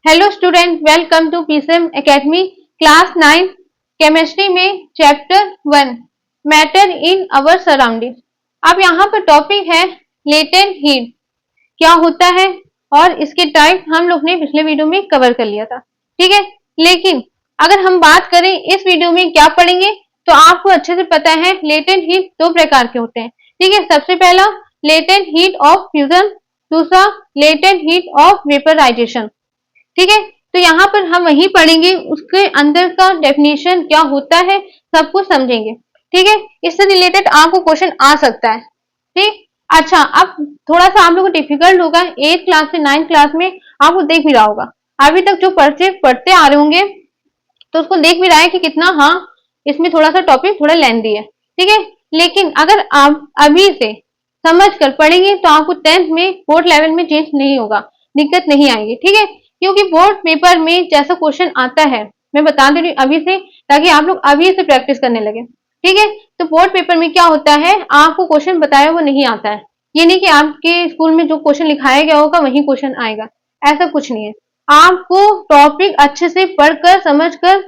Hello student, welcome to PCM academy class 9 chemistry में chapter 1 matter in our surrounding. अब यहाँ पर topic है लेटेंट हीट क्या होता है और इसके टाइप हम लोग ने पिछले वीडियो में कवर कर लिया था। ठीक है, लेकिन अगर हम बात करें इस वीडियो में क्या पढ़ेंगे तो आपको अच्छे से पता है लेटेंट हीट दो प्रकार के होते हैं। ठीक है, सबसे पहला लेटेंट हीट ऑफ फ्यूजन, दूसरा लेटेंट हीट ऑफ वेपराइजेशन। ठीक है, तो यहाँ पर हम वही पढ़ेंगे, उसके अंदर का डेफिनेशन क्या होता है सब कुछ समझेंगे। ठीक है, इससे रिलेटेड आपको क्वेश्चन आ सकता है। ठीक, अच्छा, अब थोड़ा सा आप लोगों को डिफिकल्ट होगा 8th क्लास से 9th क्लास में, आपको देख भी रहा होगा अभी तक जो पढ़ते आ रहे होंगे तो उसको देख भी रहा है कि कितना, हाँ इसमें थोड़ा सा टॉपिक थोड़ा लेंथी है। ठीक है, लेकिन अगर आप अभी से समझ कर पढ़ेंगे तो आपको 10th में बोर्ड लेवल में चेंज नहीं होगा, दिक्कत नहीं आएगी। ठीक है, क्योंकि बोर्ड पेपर में जैसा क्वेश्चन आता है मैं बता दे रही हूँ अभी से, ताकि आप लोग अभी से प्रैक्टिस करने लगे। ठीक है, तो बोर्ड पेपर में क्या होता है, आपको क्वेश्चन बताया वो नहीं आता है। ये नहीं कि आपके स्कूल में जो क्वेश्चन लिखाया गया होगा वही क्वेश्चन आएगा, ऐसा कुछ नहीं है। आपको टॉपिक अच्छे से पढ़कर समझकर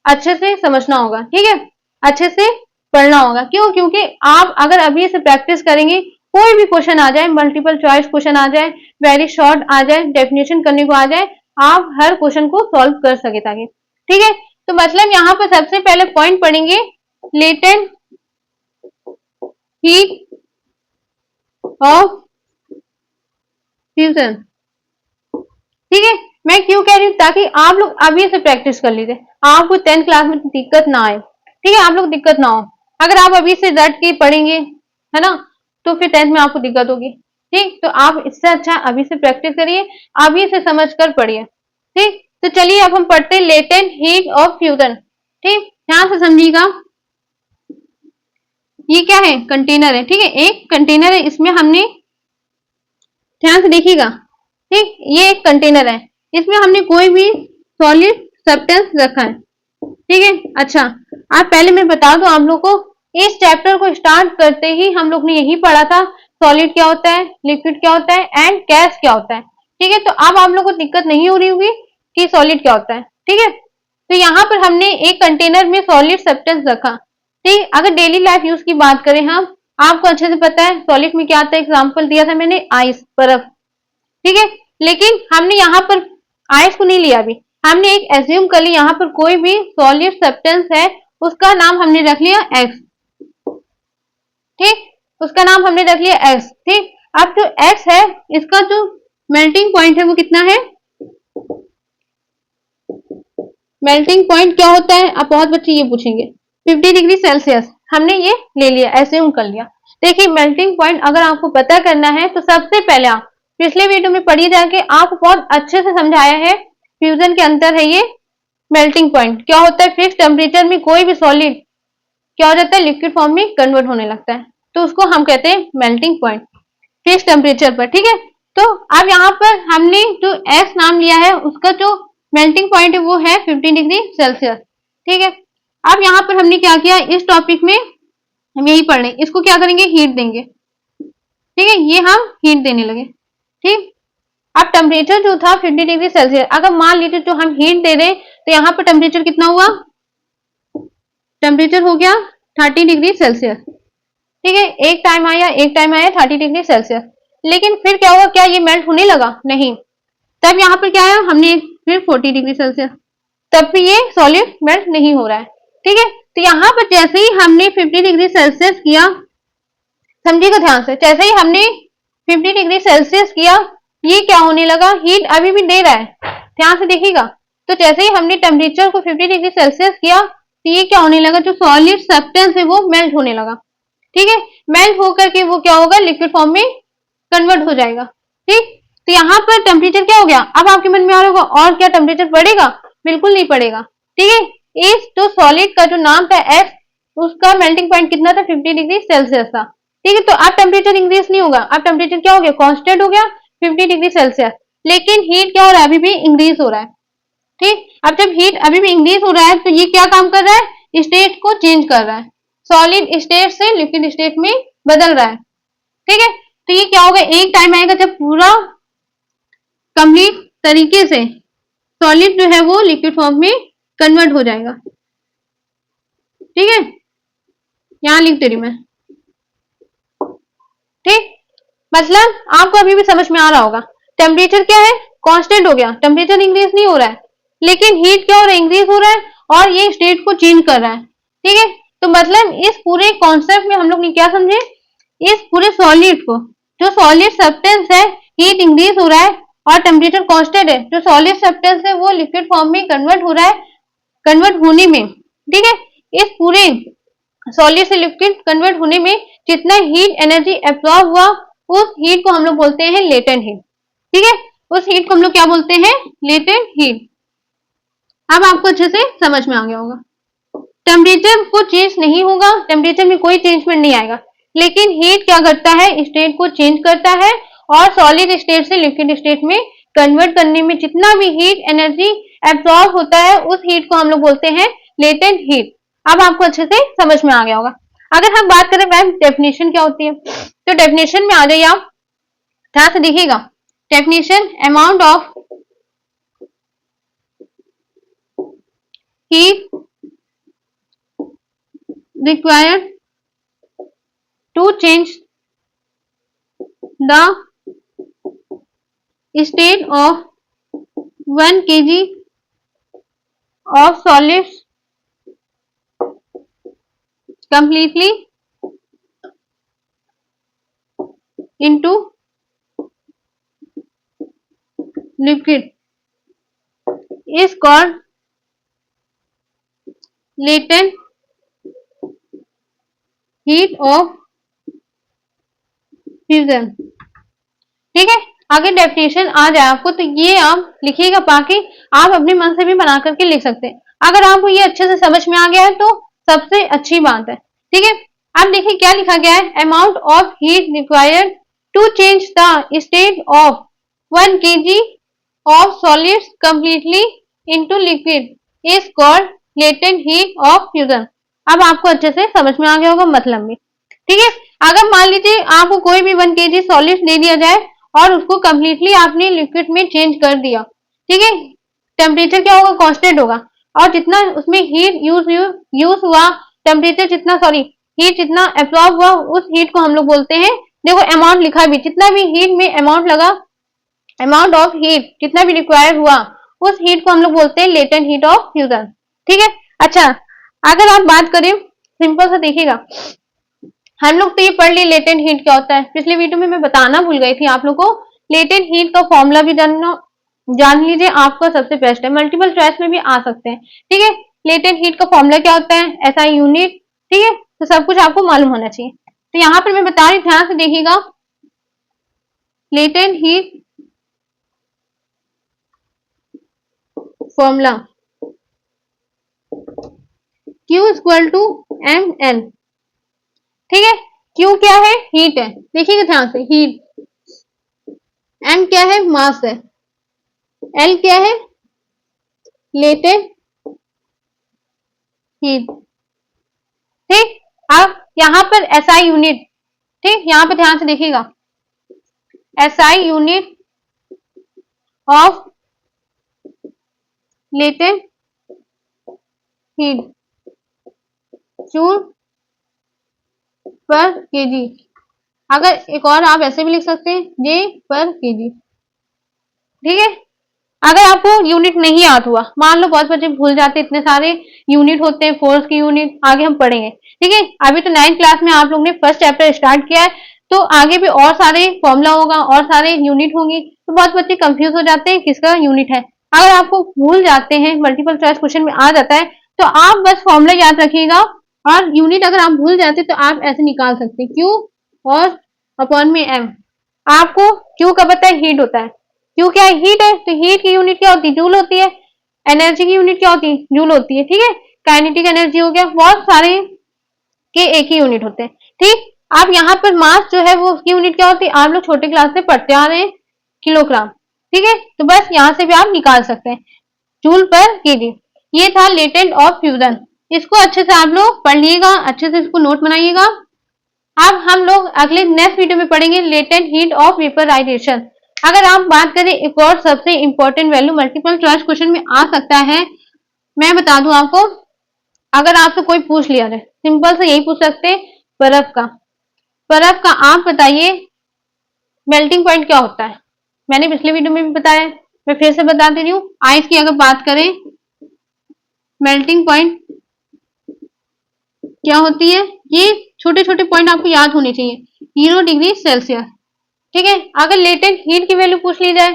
अच्छे से समझना होगा। ठीक है, अच्छे से पढ़ना होगा। क्यों? क्योंकि आप अगर अभी से प्रैक्टिस करेंगे, कोई भी क्वेश्चन आ जाए, मल्टीपल चॉइस क्वेश्चन आ जाए, वेरी शॉर्ट आ जाए, डेफिनेशन करने को आ जाए, आप हर क्वेश्चन को सॉल्व कर सके ताकि। ठीक है, तो मतलब यहाँ पर सबसे पहले पॉइंट पढ़ेंगे लेटेंट हीट ऑफ फ्यूजन। ठीक है, मैं क्यों कह रही हूँ, ताकि आप लोग अभी से प्रैक्टिस कर लीजिए, आपको 10th क्लास में दिक्कत ना आए। ठीक है, आप लोग दिक्कत ना हो। अगर आप अभी से रट के पढ़ेंगे है ना, तो फिर 10th में आपको दिक्कत होगी। ठीक, तो आप इससे अच्छा अभी से प्रैक्टिस करिए, अभी से समझ कर पढ़िए। ठीक, तो चलिए अब हम पढ़ते हैं लेटेंट हीट ऑफ फ्यूजन। ठीक, ध्यान से समझिएगा। ये क्या है? कंटेनर है। ठीक है, एक कंटेनर है, इसमें हमने, ध्यान से देखिएगा। ठीक, ये एक कंटेनर है, इसमें हमने कोई भी सॉलिड सब्सटेंस रखा है। ठीक है, अच्छा, आप पहले मैं बता दूं आप लोग को, इस चैप्टर को स्टार्ट करते ही हम लोग ने यही पढ़ा था सॉलिड क्या होता है, लिक्विड क्या होता है एंड गैस क्या होता है। ठीक है, तो अब आप लोग को दिक्कत नहीं हो रही होगी कि सॉलिड क्या होता है। ठीक है, तो यहाँ पर हमने एक कंटेनर में सॉलिड सब्सटेंस रखा। ठीक, अगर डेली लाइफ यूज की बात करें हम, आपको अच्छे से पता है सॉलिड में क्या आता है, एग्जाम्पल दिया था मैंने, आइस, बर्फ। ठीक है, लेकिन हमने यहाँ पर आइस को नहीं लिया, अभी हमने एक एज्यूम कर ली, यहाँ पर कोई भी सॉलिड सब्सटेंस है उसका नाम हमने रख लिया एक्स। ठीक, उसका नाम हमने रख लिया एक्स। ठीक, अब जो एक्स है इसका जो मेल्टिंग पॉइंट है वो कितना है? मेल्टिंग पॉइंट क्या होता है, अब बहुत बच्चे ये पूछेंगे, 50 डिग्री सेल्सियस हमने ये ले लिया, एज्यूम कर लिया। देखिए, मेल्टिंग पॉइंट अगर आपको पता करना है तो सबसे पहले आप पिछले वीडियो में पढ़िए जाके, आपको बहुत अच्छे से समझाया है फ्यूजन के अंदर है ये मेल्टिंग पॉइंट क्या होता है। फिक्स टेम्परेचर में कोई भी सॉलिड क्या हो जाता है, लिक्विड फॉर्म में कन्वर्ट होने लगता है, तो उसको हम कहते हैं मेल्टिंग पॉइंट, फिक्स टेम्परेचर पर। ठीक है, तो अब यहाँ पर हमने जो एक्स नाम लिया है उसका जो मेल्टिंग पॉइंट है वो है 50 डिग्री सेल्सियस। ठीक है, अब यहाँ पर हमने क्या किया, इस टॉपिक में हम यही पढ़ रहे हैं, इसको क्या करेंगे, हीट देंगे। ठीक है, ये हम हीट देने लगे। ठीक, अब टेम्परेचर जो था 50 डिग्री सेल्सियस, अगर मान लीजिए जो हम हीट दे रहे हैं तो यहाँ पर टेम्परेचर कितना हुआ, टेम्परेचर हो गया 30 डिग्री सेल्सियस। ठीक है, एक टाइम आया 30 डिग्री सेल्सियस, लेकिन फिर क्या हुआ, क्या ये मेल्ट होने लगा? नहीं। तब यहाँ पर क्या है, हमने फिर 40 डिग्री सेल्सियस, तब भी ये सॉलिड मेल्ट नहीं हो रहा है। ठीक है, तो यहाँ पर जैसे ही हमने 50 डिग्री सेल्सियस किया, समझिएगा ध्यान से, जैसे ही हमने 50 डिग्री सेल्सियस किया, ये क्या होने लगा, हीट अभी भी दे रहा है, ध्यान से देखिएगा। तो जैसे ही हमने टेम्परेचर को 50 डिग्री सेल्सियस किया तो ये क्या होने लगा, जो सॉलिड सब्सटेंस है वो मेल्ट होने लगा। ठीक है, मेल्ट होकर के वो क्या होगा, लिक्विड फॉर्म में कन्वर्ट हो जाएगा। ठीक, तो यहाँ पर टेम्परेचर क्या हो गया, अब आपके मन में आ रहा होगा और क्या टेम्परेचर बढ़ेगा? बिल्कुल नहीं पड़ेगा। ठीक है, इस जो सॉलिड का जो नाम था एक्स, उसका मेल्टिंग पॉइंट कितना था, 50 डिग्री सेल्सियस था। ठीक है, तो अब टेम्परेचर इंक्रीज नहीं होगा, अब टेम्परेचर क्या हो गया, कांस्टेंट हो गया 50 डिग्री सेल्सियस, लेकिन हीट क्या हो रहा है, अभी भी इंक्रीज हो रहा है। ठीक, अब जब हीट अभी भी इंक्रीज हो रहा है तो ये क्या काम कर रहा है, स्टेट को चेंज कर रहा है, सॉलिड स्टेट से लिक्विड स्टेट में बदल रहा है। ठीक है, तो ये क्या होगा, एक टाइम आएगा जब पूरा कंप्लीट तरीके से सॉलिड जो है वो लिक्विड फॉर्म में कन्वर्ट हो जाएगा। ठीक है, यहां लिख दे रही मैं। ठीक, मतलब आपको अभी भी समझ में आ रहा होगा। टेम्परेचर क्या है, कांस्टेंट हो गया, टेम्परेचर इंक्रीज नहीं हो रहा है, लेकिन हीट क्या हो रहा है, इंक्रीज हो रहा है और ये स्टेट को चेंज कर रहा है। ठीक है, तो मतलब इस पूरे कॉन्सेप्ट में हम लोग ने क्या समझे, इस पूरे सॉलिड को, जो सॉलिड सब्सटेंस है, हीट इंक्रीज हो रहा है और टेम्परेचर कांस्टेंट है, जो सॉलिड सब्सटेंस है वो लिक्विड फॉर्म में कन्वर्ट हो रहा है, कन्वर्ट होने में। ठीक है, इस पूरे सॉलिड से लिक्विड कन्वर्ट होने में जितना हीट एनर्जी एब्सॉर्ब हुआ, उस हीट को हम लोग बोलते हैं लेटेंट हीट। ठीक है, उस हीट को हम लोग क्या बोलते हैं, लेटेंट हीट। अब आपको अच्छे से समझ में आ गया होगा। टेम्परेचर को चेंज नहीं होगा, टेम्परेचर में कोई चेंजमेंट नहीं आएगा, लेकिन हीट क्या करता है, स्टेट को चेंज करता है और सॉलिड स्टेट से लिक्विड स्टेट में कन्वर्ट करने में जितना भी हीट एनर्जी एब्सॉर्ब होता है, उस हीट को हम लोग बोलते हैं लेटेंट हीट। अब आपको अच्छे से समझ में आ गया होगा। अगर हम बात करें मैम डेफिनेशन क्या होती है, तो डेफिनेशन में आ जाइए आप, ध्यान से देखिएगा। Definition, amount of heat required to change the state of 1 kg of solids completely into liquid is called latent heat of fusion. ठीक है, अगर डेफिनेशन आ जाए आपको तो ये आप लिखिएगा, बाकी आप अपने मन से भी बना करके लिख सकते हैं। अगर आपको ये अच्छे से समझ में आ गया है तो सबसे अच्छी बात है। ठीक है, अब देखिए क्या लिखा गया है, amount of heat required to change the state of 1 kg of solids completely into liquid is called latent heat of fusion. अब आपको अच्छे से समझ में आ गया होगा मतलब में। ठीक है, अगर मान लीजिए आपको कोई भी 1 kg सॉलिड दे दिया जाए और उसको कंप्लीटली आपने लिक्विड में चेंज कर दिया, ठीक है, टेम्परेचर क्या होगा, कांस्टेंट होगा और जितना उसमें हीट यूज हुआ, टेम्परेचर जितना, सॉरी, हीट जितना एब्सॉर्ब हुआ, उस हीट को हम लोग बोलते हैं, देखो अमाउंट लिखा भी, जितना भी हीट में अमाउंट लगा, अमाउंट ऑफ हीट जितना भी रिक्वायर हुआ, उस हीट को हम लोग बोलते हैं लेटेंट हीट ऑफ फ्यूजन। ठीक है, अच्छा, अगर आप बात करें, सिंपल सा देखिएगा, हम लोग तो ये पढ़ लिए लेटेंट हीट क्या होता है, पिछले वीडियो में मैं बताना भूल गई थी आप लोग को। लेटेंट हीट का फॉर्मूला भी जान लीजिए, आपको सबसे बेस्ट है, मल्टीपल चॉइस में भी आ सकते हैं। ठीक है, लेटेंट हीट का फॉर्मूला क्या होता है, एसआई यूनिट। ठीक है, तो सब कुछ आपको मालूम होना चाहिए। तो यहाँ पर मैं बता रही, ध्यान से देखिएगा, latent heat formula Q equal to M L. ठीक है, Q क्या है, हीट है, देखिएगा ध्यान से, हीट, M क्या है, मास है, L क्या है, लेटेंट हीट। ठीक, अब यहां पर SI यूनिट, ठीक, यहां पर ध्यान से देखिएगा, SI unit of latent heat joule पर केजी। अगर एक और आप ऐसे भी लिख सकते हैं, जे पर केजी। ठीक है, अगर आपको यूनिट नहीं याद हुआ, मान लो बहुत बच्चे भूल जाते, इतने सारे यूनिट होते हैं, फोर्स की यूनिट आगे हम पढ़ेंगे। ठीक है, अभी तो 9th क्लास में आप लोग ने फर्स्ट चैप्टर स्टार्ट किया है, तो आगे भी और सारे फॉर्मूला होगा और सारे यूनिट होंगी, तो बहुत बच्चे कंफ्यूज हो जाते हैं किसका यूनिट है। अगर आपको भूल जाते हैं, मल्टीपल चॉइस क्वेश्चन में आ जाता है, तो आप बस फॉर्मूला याद रखिएगा और यूनिट अगर आप भूल जाते तो आप ऐसे निकाल सकते हैं, क्यू और अपॉन में एम। आपको क्यू का पता है, हीट होता है, क्यू क्या है, हीट है, तो हीट की यूनिट क्या होती है, जूल होती है। एनर्जी की यूनिट क्या होती है, जूल होती है। ठीक है, काइनेटिक एनर्जी हो गया, बहुत सारे के एक ही यूनिट होते हैं। ठीक, आप यहाँ पर मास जो है वो उसकी यूनिट क्या होती है, आप लोग छोटे क्लास से पढ़ते आ रहे हैं, किलोग्राम। ठीक है, तो बस यहाँ से भी आप निकाल सकते हैं, जूल पर केजी। ये था लेटेंट ऑफ फ्यूजन, इसको अच्छे से आप लोग पढ़ लीजिएगा, अच्छे से इसको नोट बनाइएगा। अब हम लोग अगले नेक्स्ट वीडियो में पढ़ेंगे लेटेंट हीट ऑफ वेपराइजेशन। अगर आप बात करें एक और सबसे important value multiple choice question में आ सकता है, मैं बता दूं आपको, अगर आपसे कोई पूछ लिया है, सिंपल से यही पूछ सकते हैं, बर्फ का आप बताइए मेल्टिंग पॉइंट क्या होता है। मैंने पिछले वीडियो में भी बताया, मैं फिर से बता दे रही हूँ। आइस की अगर बात करें, मेल्टिंग पॉइंट क्या होती है, ये छोटे छोटे पॉइंट आपको याद होने चाहिए। 0 डिग्री सेल्सियस, ठीक है। अगर लेटेंट हीट की वैल्यू पूछ ली जाए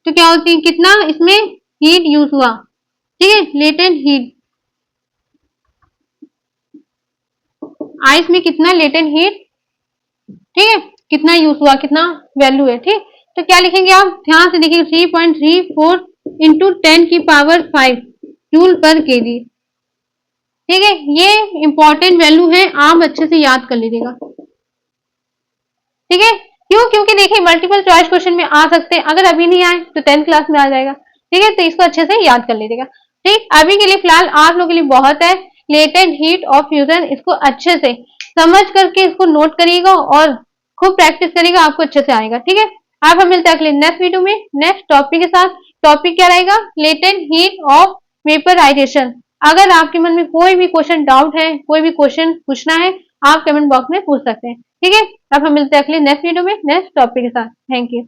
तो क्या होती है, कितना इसमें हीट यूज हुआ, ठीक है, लेटेंट हीट, आइस में कितना लेटेंट हीट, ठीक है, कितना यूज हुआ, कितना वैल्यू है, ठीक। तो क्या लिखेंगे आप, ध्यान से देखिए, 3.34 इंटू 10⁵ जूल पर केजी, ठीक है। ये इंपॉर्टेंट वैल्यू है, आप अच्छे से याद कर लीजिएगा, ठीक है। क्यों, क्योंकि देखिए मल्टीपल चॉइस क्वेश्चन में आ सकते हैं, अगर अभी नहीं आए तो 10th क्लास में आ जाएगा, ठीक है। तो इसको अच्छे से याद कर लीजिएगा, ठीक। अभी के लिए फिलहाल आप लोगों के लिए बहुत है, लेटेंट हीट ऑफ फ्यूजन, इसको अच्छे से समझ करके इसको नोट करिएगा और खूब प्रैक्टिस करिएगा, आपको अच्छे से आएगा, ठीक है। अब हम मिलते हैं अगले नेक्स्ट वीडियो में नेक्स्ट टॉपिक के साथ। टॉपिक क्या रहेगा, लेटेंट हीट ऑफ वेपराइजेशन। अगर आपके मन में कोई भी क्वेश्चन डाउट है, कोई भी क्वेश्चन पूछना है, आप कमेंट बॉक्स में पूछ सकते हैं, ठीक है। अब हम मिलते हैं अगले नेक्स्ट वीडियो में नेक्स्ट टॉपिक के साथ। Thank you.